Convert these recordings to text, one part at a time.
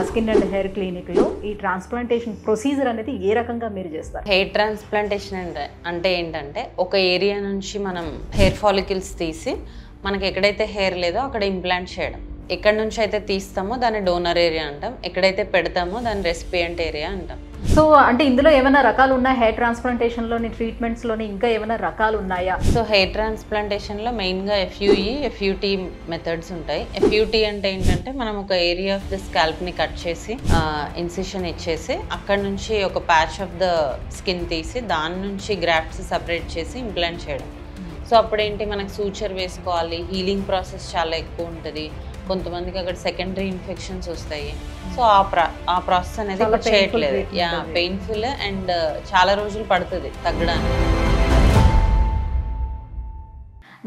Skin and hair క్లినిక్లో ఈ transplantation procedure అనేది ఏ రకంగా మీరు చేస్తారు? హెయిర్ ట్రాన్స్ప్లాంటేషన్ అంటే ఏంటంటే ఒక ఏరియా నుంచి మనం హెయిర్ ఫాలికల్స్ తీసి మనకి ఎక్కడైతే హెయిర్ లేదో అక్కడ ఇంప్లాంట్ చేయడం. ఎక్కడి నుంచి అయితే తీస్తామో దాన్ని డోనర్ ఏరియా అంటాం, ఎక్కడైతే పెడతామో దాన్ని రెసిపియంట్ ఏరియా అంటాం. సో అంటే ఇందులో ఏమైనా రకాలు ఉన్నాయా? హెయిర్ ట్రాన్స్ప్లాంటేషన్లోని ట్రీట్మెంట్స్లోని ఇంకా ఏమైనా రకాలు ఉన్నాయా? సో హెయిర్ ట్రాన్స్ప్లాంటేషన్లో మెయిన్గా ఎఫ్యూటీ మెథడ్స్ ఉంటాయి. ఎఫ్యూటీ అంటే ఏంటంటే మనం ఒక ఏరియా ఆఫ్ ద స్కాల్ప్ని కట్ చేసి ఇన్సిషన్ ఇచ్చేసి అక్కడ నుంచి ఒక ప్యాచ్ ఆఫ్ ద స్కిన్ తీసి దాని నుంచి గ్రాఫ్ట్స్ సపరేట్ చేసి ఇంప్లాంట్ చేయడం. సో అప్పుడేంటి మనకు సూచర్ వేసుకోవాలి, హీలింగ్ ప్రాసెస్ చాలా ఎక్కువ ఉంటుంది, కొంతమందికి అక్కడ సెకండరీ ఇన్ఫెక్షన్స్ వస్తాయి. సో ఆ ప్రాసెస్ అనేది చేయట్లేదు. పెయిన్ఫుల్ అండ్ చాలా రోజులు పడుతుంది తగ్గడానికి.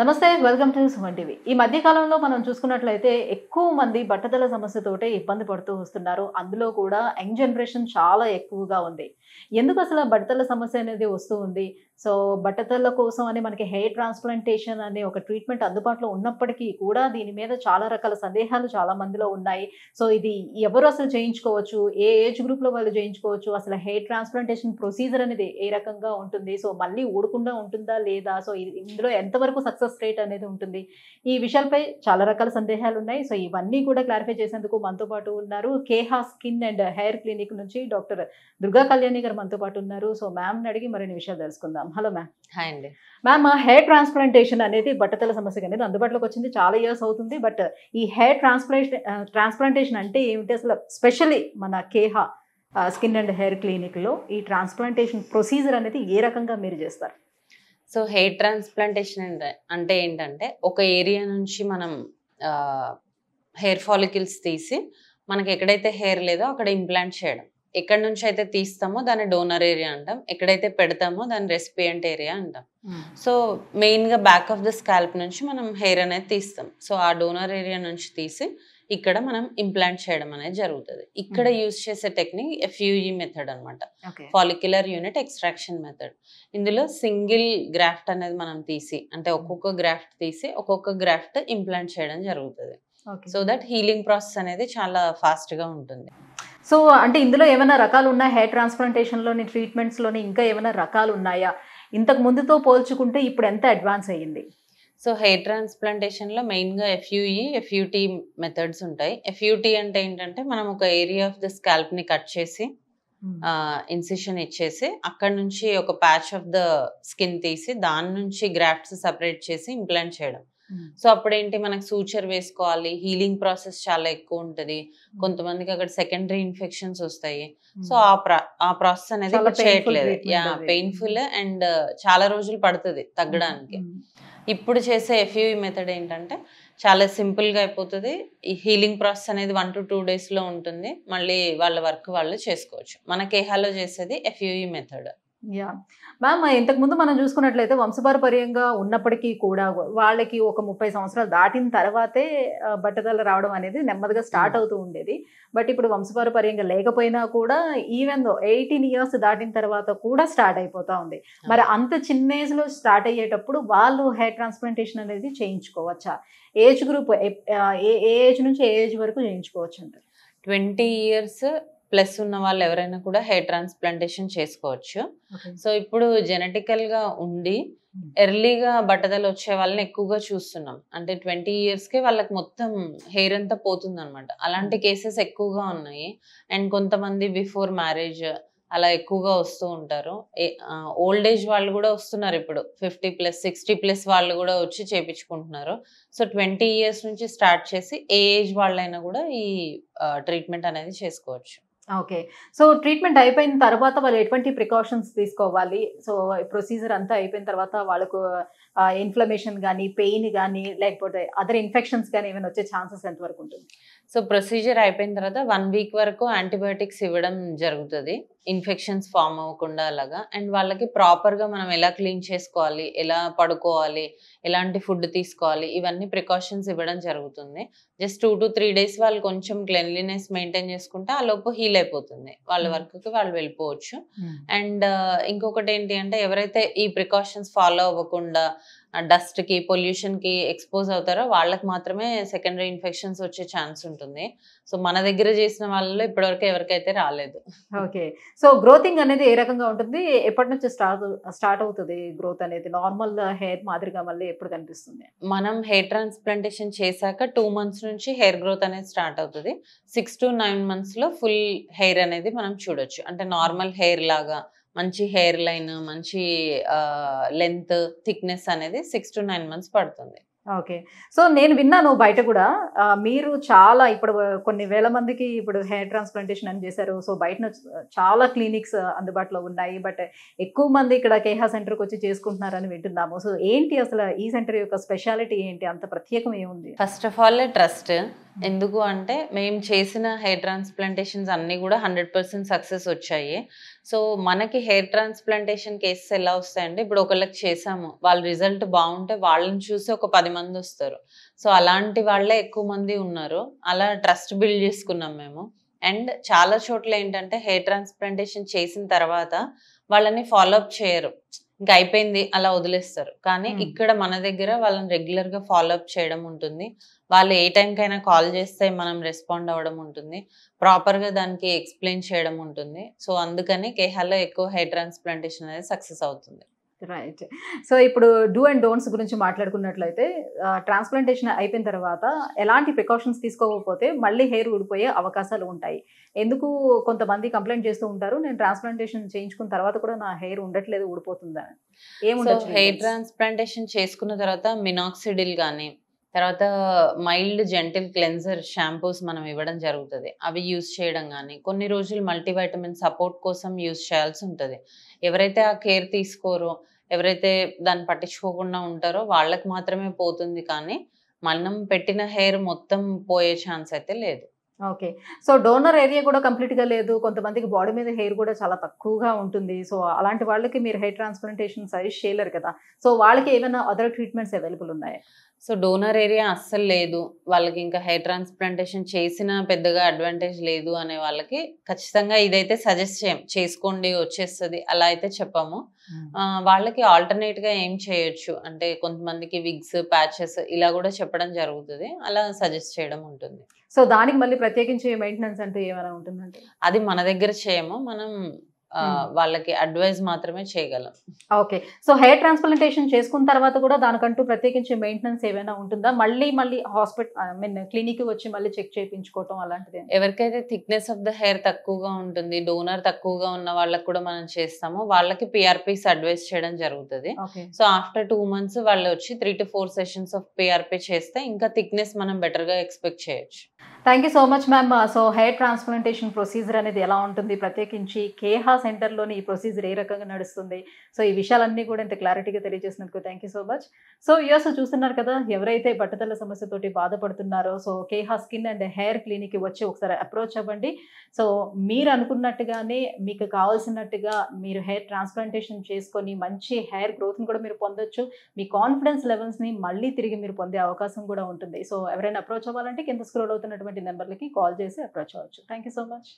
నమస్తే, వెల్కమ్ టు సుమన్ టీవీ. ఈ మధ్య కాలంలో మనం చూసుకున్నట్లయితే ఎక్కువ మంది బట్టతల సమస్యతోటే ఇబ్బంది పడుతూ వస్తున్నారు. అందులో కూడా యంగ్ జనరేషన్ చాలా ఎక్కువగా ఉంది. ఎందుకు అసలు బట్టతల సమస్య అనేది వస్తూ ఉంది? సో బట్టతల కోసం అని మనకి హెయిర్ ట్రాన్స్ప్లాంటేషన్ అనే ఒక ట్రీట్మెంట్ అందుబాటులో ఉన్నప్పటికీ కూడా దీని మీద చాలా రకాల సందేహాలు చాలా మందిలో ఉన్నాయి. సో ఇది ఎవరు అసలు చేయించుకోవచ్చు, ఏ ఏజ్ గ్రూప్లో వాళ్ళు చేయించుకోవచ్చు, అసలు హెయిర్ ట్రాన్స్ప్లాంటేషన్ ప్రొసీజర్ అనేది ఏ రకంగా ఉంటుంది, సో మళ్ళీ ఊడకుండా ఉంటుందా లేదా, సో ఇందులో ఎంతవరకు సక్సెస్ రేట్ అనేది ఉంటుంది, ఈ విషయాలపై చాలా రకాల సందేహాలు ఉన్నాయి. సో ఇవన్నీ కూడా క్లారిఫై చేసేందుకు మనతో పాటు ఉన్నారు Keha skin and hair clinic నుంచి డాక్టర్ దుర్గా కళ్యాణి గారు మనతో పాటు ఉన్నారు. సో మ్యామ్ని అడిగి మరిన్ని విషయాలు తెలుసుకుందాం. Hello ma'am. హాయ్ అండి. మ్యామ్, హెయిర్ ట్రాన్స్ప్లాంటేషన్ అనేది బట్టతల సమస్య అనేది అందుబాటులోకి వచ్చింది చాలా ఇయర్స్ అవుతుంది. బట్ ఈ హెయిర్ ట్రాన్స్ప్లాంటేషన్ అంటే ఏమిటి అసలు? స్పెషల్లీ మన కేహా స్కిన్ అండ్ హెయిర్ క్లినిక్లో ఈ ట్రాన్స్ప్లాంటేషన్ ప్రొసీజర్ అనేది ఏ రకంగా మీరు చేస్తారు? సో హెయిర్ ట్రాన్స్ప్లాంటేషన్ అంటే ఏంటంటే ఒక ఏరియా నుంచి మనం హెయిర్ ఫాలికల్స్ తీసి మనకి ఎక్కడైతే హెయిర్ లేదో అక్కడ ఇంప్లాంట్ చేయడం. ఎక్కడి నుంచి అయితే తీస్తామో దాన్ని డోనర్ ఏరియా అంటాం, ఎక్కడైతే పెడతామో దాన్ని రెసిపియంట్ ఏరియా అంటాం. సో మెయిన్గా బ్యాక్ ఆఫ్ ద స్కాల్ప్ నుంచి మనం హెయిర్ అనేది తీస్తాం. సో ఆ డోనర్ ఏరియా నుంచి తీసి ఇక్కడ మనం ఇంప్లాంట్ చేయడం అనేది జరుగుతుంది. ఇక్కడ యూజ్ చేసే టెక్నిక్ ఎఫ్యూఈ మెథడ్ అనమాట, ఫాలిక్యులర్ యూనిట్ ఎక్స్ట్రాక్షన్ మెథడ్. ఇందులో సింగిల్ గ్రాఫ్ట్ అనేది మనం తీసి, అంటే ఒక్కొక్క గ్రాఫ్ట్ తీసి ఒక్కొక్క గ్రాఫ్ట్ ఇంప్లాంట్ చేయడం జరుగుతుంది. సో దట్ హీలింగ్ ప్రాసెస్ అనేది చాలా ఫాస్ట్గా ఉంటుంది. సో అంటే ఇందులో ఏమైనా రకాలు ఉన్నాయా? హెయిర్ ట్రాన్స్ప్లాంటేషన్లోని ట్రీట్మెంట్స్లోని ఇంకా ఏమైనా రకాలు ఉన్నాయా? ఇంతకు ముందుతో పోల్చుకుంటే ఇప్పుడు ఎంత అడ్వాన్స్ అయ్యింది? సో హెయిర్ ట్రాన్స్ప్లాంటేషన్లో మెయిన్గా ఎఫ్యూటీ మెథడ్స్ ఉంటాయి. ఎఫ్యూటీ అంటే ఏంటంటే మనం ఒక ఏరియా ఆఫ్ ద స్కాల్ప్ని కట్ చేసి ఇన్సిషన్ ఇచ్చేసి అక్కడ నుంచి ఒక ప్యాచ్ ఆఫ్ ద స్కిన్ తీసి దాని నుంచి గ్రాఫ్ట్స్ సపరేట్ చేసి ఇంప్లాంట్ చేయడం. సో అప్పుడేంటి మనకు సూచర్ వేసుకోవాలి, హీలింగ్ ప్రాసెస్ చాలా ఎక్కువ ఉంటుంది, కొంతమందికి అక్కడ సెకండరీ ఇన్ఫెక్షన్స్ వస్తాయి. సో ఆ ప్రాసెస్ అనేది చేయట్లేదు. పెయిన్ఫుల్ అండ్ చాలా రోజులు పడుతుంది తగ్గడానికి. ఇప్పుడు చేసే ఎఫ్యూఈ మెథడ్ ఏంటంటే చాలా సింపుల్గా అయిపోతుంది. ఈ హీలింగ్ ప్రాసెస్ అనేది 1 to 2 daysలో ఉంటుంది. మళ్ళీ వాళ్ళ వర్క్ వాళ్ళు చేసుకోవచ్చు. మన కేహాలో చేసేది ఎఫ్యూఈ మెథడ్. యా మ్యామ్, ఇంతకుముందు మనం చూసుకున్నట్లయితే వంశపారపర్యంగా ఉన్నప్పటికీ కూడా వాళ్ళకి ఒక 30 సంవత్సరాలు దాటిన తర్వాతే బట్టతల రావడం అనేది నెమ్మదిగా స్టార్ట్ అవుతూ ఉండేది. బట్ ఇప్పుడు వంశపారపర్యంగా లేకపోయినా కూడా ఈవెన్ 18 years దాటిన తర్వాత కూడా స్టార్ట్ అయిపోతూ ఉంది. మరి అంత చిన్న ఏజ్లో స్టార్ట్ అయ్యేటప్పుడు వాళ్ళు హెయిర్ ట్రాన్స్ప్లాంటేషన్ అనేది చేయించుకోవచ్చా? ఏజ్ గ్రూప్ ఏ ఏజ్ నుంచి ఏ ఏజ్ వరకు చేయించుకోవచ్చు అంటారు? 20 years ప్లస్ ఉన్న వాళ్ళు ఎవరైనా కూడా హెయిర్ ట్రాన్స్ప్లాంటేషన్ చేసుకోవచ్చు. సో ఇప్పుడు జెనెటికల్గా ఉండి ఎర్లీగా బట్టతలు వచ్చే వాళ్ళని ఎక్కువగా చూస్తున్నాం. అంటే 20 yearsకే వాళ్ళకి మొత్తం హెయిర్ అంతా పోతుంది అనమాట. అలాంటి కేసెస్ ఎక్కువగా ఉన్నాయి. అండ్ కొంతమంది బిఫోర్ మ్యారేజ్ అలా ఎక్కువగా వస్తూ ఉంటారు. ఓల్డ్ ఏజ్ వాళ్ళు కూడా వస్తున్నారు. ఇప్పుడు 50+, 60+ వాళ్ళు కూడా వచ్చి చేయించుకుంటున్నారు. సో 20 years నుంచి స్టార్ట్ చేసి ఏ ఏజ్ వాళ్ళైనా కూడా ఈ ట్రీట్మెంట్ అనేది చేసుకోవచ్చు. ఓకే. సో ట్రీట్మెంట్ అయిపోయిన తర్వాత వాళ్ళు ఎటువంటి ప్రికాషన్స్ తీసుకోవాలి? సో ప్రొసీజర్ అంతా అయిపోయిన తర్వాత వాళ్ళకు ఇన్ఫ్లమేషన్ కానీ, పెయిన్ కానీ, లేకపోతే అదర్ ఇన్ఫెక్షన్స్ కానీ ఏమైనా వచ్చే ఛాన్సెస్ ఎంతవరకు ఉంటుంది? సో ప్రొసీజర్ అయిపోయిన తర్వాత 1 week వరకు యాంటీబయాటిక్స్ ఇవ్వడం జరుగుతుంది, ఇన్ఫెక్షన్స్ ఫామ్ అవ్వకుండా అలాగా. అండ్ వాళ్ళకి ప్రాపర్గా మనం ఎలా క్లీన్ చేసుకోవాలి, ఎలా పడుకోవాలి, ఎలాంటి ఫుడ్ తీసుకోవాలి, ఇవన్నీ ప్రికాషన్స్ ఇవ్వడం జరుగుతుంది. జస్ట్ 2 to 3 days వాళ్ళు కొంచెం క్లెన్లీనెస్ మెయింటైన్ చేసుకుంటే ఆ లోపు హీల్ అయిపోతుంది, వాళ్ళ వర్క్కి వాళ్ళు వెళ్ళిపోవచ్చు. అండ్ ఇంకొకటి ఏంటి అంటే ఎవరైతే ఈ ప్రికాషన్స్ ఫాలో అవ్వకుండా డస్ట్ కి పొల్యూషన్ కి ఎక్స్పోజ్ అవుతారో వాళ్ళకి మాత్రమే సెకండరీ ఇన్ఫెక్షన్స్ వచ్చే ఛాన్స్ ఉంటుంది. సో మన దగ్గర చేసిన వాళ్ళలో ఇప్పటివరకు ఎవరికైతే రాలేదు. ఓకే. సో గ్రోతింగ్ అనేది ఏ రకంగా ఉంటుంది? ఎప్పటి నుంచి స్టార్ట్ అవుతది గ్రోత్ అనేది? నార్మల్ హెయిర్ మాదిరిగా మళ్ళీ ఎప్పుడు కనిపిస్తుంది? మనం హెయిర్ ట్రాన్స్‌ప్లాంటేషన్ చేశాక 2 మంత్స్ నుంచి హెయిర్ గ్రోత్ అనేది స్టార్ట్ అవుతది. 6-9 మంత్స్‌లో ఫుల్ హెయిర్ అనేది మనం చూడొచ్చు. అంటే నార్మల్ హెయిర్ లాగా మంచి హెయిర్ లైన్, మంచి లెంత్, థిక్‌నెస్ అనేది 6-9 మంత్స్ పడుతుంది. ఓకే. సో నేను విన్నాను బయట కూడా మీరు చాలా ఇప్పుడు కొన్ని వేల మందికి ఇప్పుడు హెయిర్ ట్రాన్స్‌ప్లాంటేషన్ అని చేశారు. సో బయటన చాలా క్లినిక్స్ అందుబాటులో ఉన్నాయి. బట్ ఎక్కువ మంది ఇక్కడ కేహా సెంటర్‌కొచ్చి చేసుకుంటున్నారని వింటున్నాము. సో ఏంటి అసలు ఈ సెంటర్ యొక్క స్పెషాలిటీ ఏంటి? అంత ప్రత్యేకం ఏముంది? First of all trust. ఎందుకు అంటే మేము చేసిన హెయిర్ ట్రాన్స్‌ప్లాంటేషన్స్ అన్నీ కూడా 100% సక్సెస్ వచ్చాయి. సో మనకి హెయిర్ ట్రాన్స్‌ప్లాంటేషన్ కేసెస్ ఎలా వస్తాయంటే, ఇప్పుడు ఒకళ్ళకి చేసాము. వాళ్ళ రిజల్ట్ బావుంటే వాళ్ళని చూసి ఒక 10 మందొస్తారు. సో అలాంటి వాళ్ళే ఎక్కువ మంది ఉన్నారు. అలా ట్రస్ట్ బిల్డ్ చేసుకున్నాం మేము. అండ్ చాలా చోట్ల ఏంటంటే హెయిర్ ట్రాన్స్‌ప్లాంటేషన్ చేసిన తర్వాత వాళ్ళని ఫాలో అప్ చేయరు. ఇంక అయిపోయింది అలా వదిలేస్తారు. కానీ ఇక్కడ మన దగ్గర వాళ్ళని రెగ్యులర్‌గా ఫాలో అప్ చేయడం ఉంటుంది. వాళ్ళు ఏ టైంకైనా కాల్ చేస్తే మనం రెస్పాండ్ అవ్వడం ఉంటుంది. ప్రాపర్‌గా దానికి ఎక్స్‌ప్లెయిన్ చేయడం ఉంటుంది. సో అందుకని కేహాలో ఎక్కువ హెయిర్ ట్రాన్స్‌ప్లాంటేషన్ అనేది సక్సెస్ అవుతుంది. రైట్. సో ఇప్పుడు డూ అండ్ డోంట్స్ గురించి మాట్లాడుకున్నట్లయితే ట్రాన్స్‌ప్లాంటేషన్ అయిపోయిన తర్వాత ఎలాంటి ప్రికాషన్స్ తీసుకోకపోతే మళ్ళీ హెయిర్ ఊడిపోయే అవకాశాలు ఉంటాయి. ఎందుకు కొంతమంది కంప్లెయింట్ చేస్తూ ఉంటారు. నేను ట్రాన్స్‌ప్లాంటేషన్ చేయించుకున్న తర్వాత కూడా నా హెయిర్ ఉండట్లేదు ఊడిపోతుందని. సో ఏముండొచ్చు హెయిర్ రీజన్స్? ట్రాన్స్‌ప్లాంటేషన్ చేసుకున్న తర్వాత మినాక్సిడిల్ గాని, తర్వాత మైల్డ్ జెంటిల్ క్లెన్జర్ షాంపూస్ మనం ఇవ్వడం జరుగుతది. అవి యూజ్ చేయడం గాని, కొన్ని రోజులు మల్టీవైటమిన్ సపోర్ట్ కోసం యూజ్ చేయాల్సి ఉంటది. ఎవరైతే ఆ కేర్ తీసుకోరో, ఎవరైతే దాన్ని పట్టించుకోకుండా ఉంటారో వాళ్ళకి మాత్రమే పోతుంది కానీ, మనం పెట్టిన హెయిర్ మొత్తం పోయే ఛాన్స్ అయితే లేదు. ఓకే. సో డోనర్ ఏరియా కూడా కంప్లీట్‌గా లేదు. కొంతమందికి బాడీ మీద హెయిర్ కూడా చాలా తక్కువగా ఉంటుంది. సో అలాంటి వాళ్ళకి మీరు హెయిర్ ట్రాన్స్‌ప్లాంటేషన్ సజెస్ట్ చేయలేరు కదా! సో వాళ్ళకి ఏమైనా అదర్ ట్రీట్మెంట్స్ అవైలబుల్ ఉన్నాయా? సో డోనర్ ఏరియా అస్సలు లేదు. వాళ్ళకి ఇంకా హెయిర్ ట్రాన్స్‌ప్లాంటేషన్ చేసినా పెద్దగా అడ్వాంటేజ్ లేదు అనే వాళ్ళకి ఖచ్చితంగా ఇదైతే సజెస్ట్ చేయం. చేసుకోండి వచ్చేస్తది అలా అయితే చెప్పము. వాళ్ళకి ఆల్టర్‌నేట్‌గా ఏం చేయొచ్చు అంటే కొంతమందికి విగ్స్, ప్యాచెస్ ఇలా కూడా చెప్పడం జరుగుతది. అలా సజెస్ట్ చేయడం ఉంటుంది. సో దానికి మళ్ళీ ప్రత్యేకించి మెయింటెనెన్స్ అంటూ ఏమైనా ఉంటుందంటే? అది మన దగ్గర చేయము. మనం వాళ్ళకి అడ్వైస్ మాత్రమే చేయగలం. ఓకే. సో హెయిర్ ట్రాన్స్‌ప్లాంటేషన్ చేసుకున్న తర్వాత కూడా దానికంటూ ప్రత్యేకించి మెయింటెనెన్స్ ఏమైనా ఉంటుందా? మళ్ళీ క్లినిక్‌కి వచ్చి మళ్ళీ చెక్ చేయించుకోవటం అలాంటిదేనా? ఎవరికైతే థిక్‌నెస్ ఆఫ్ ద హెయిర్ తక్కువగా ఉంటుంది, డోనర్ తక్కువగా ఉన్న వాళ్ళకి కూడా మనం చేస్తాము. వాళ్ళకి పీఆర్‌పీస్ అడ్వైస్ చేయడం జరుగుతది. ఓకే. సో ఆఫ్టర్ 2 మంత్స్ వాళ్ళు వచ్చి 3-4 సెషన్స్ ఆఫ్ పీఆర్‌పీ చేస్తే ఇంకా థిక్‌నెస్ మనం బెటర్‌గా ఎక్స్‌పెక్ట్ చేయొచ్చు. Thank you so much ma'am. So hair transplantation procedure అనేది ఎలా ఉంటుంది? ప్రత్యేకించి కేహా సెంటర్‌లోని ఈ ప్రొసీజర్ ఏ రకంగా నడుస్తుంది? సో ఈ విషయాలన్నీ కూడా ఇంత క్లారిటీగా తెలియజేసినందుకు thank you so much. So viewers చూస్తున్నారు కదా, ఎవరైతే బట్టతల సమస్యతోటి బాధపడుతున్నారో సో కేహా స్కిన్ అండ్ హెయిర్ క్లినిక్‌కి వచ్చి ఒకసారి అప్రోచ్ అవ్వండి. సో మీరు అనుకున్నట్టుగానే మీకు కావాల్సినట్టుగా మీరు హెయిర్ ట్రాన్స్‌ప్లాంటేషన్ చేసుకొని మంచి హెయిర్ గ్రోత్‌ని కూడా మీరు పొందొచ్చు. మీ కాన్ఫిడెన్స్ లెవెల్స్‌ని మళ్ళీ తిరిగి మీరు పొందే అవకాశం కూడా ఉంటుంది. సో ఎవరైనా అప్రోచ్ అవ్వాలంటే కింద స్క్రోల్ అవుతున్నటువంటి నెంబర్‌లకి కాల్ చేసి అప్రోచ్ అవ్వచ్చు. Thank you so much.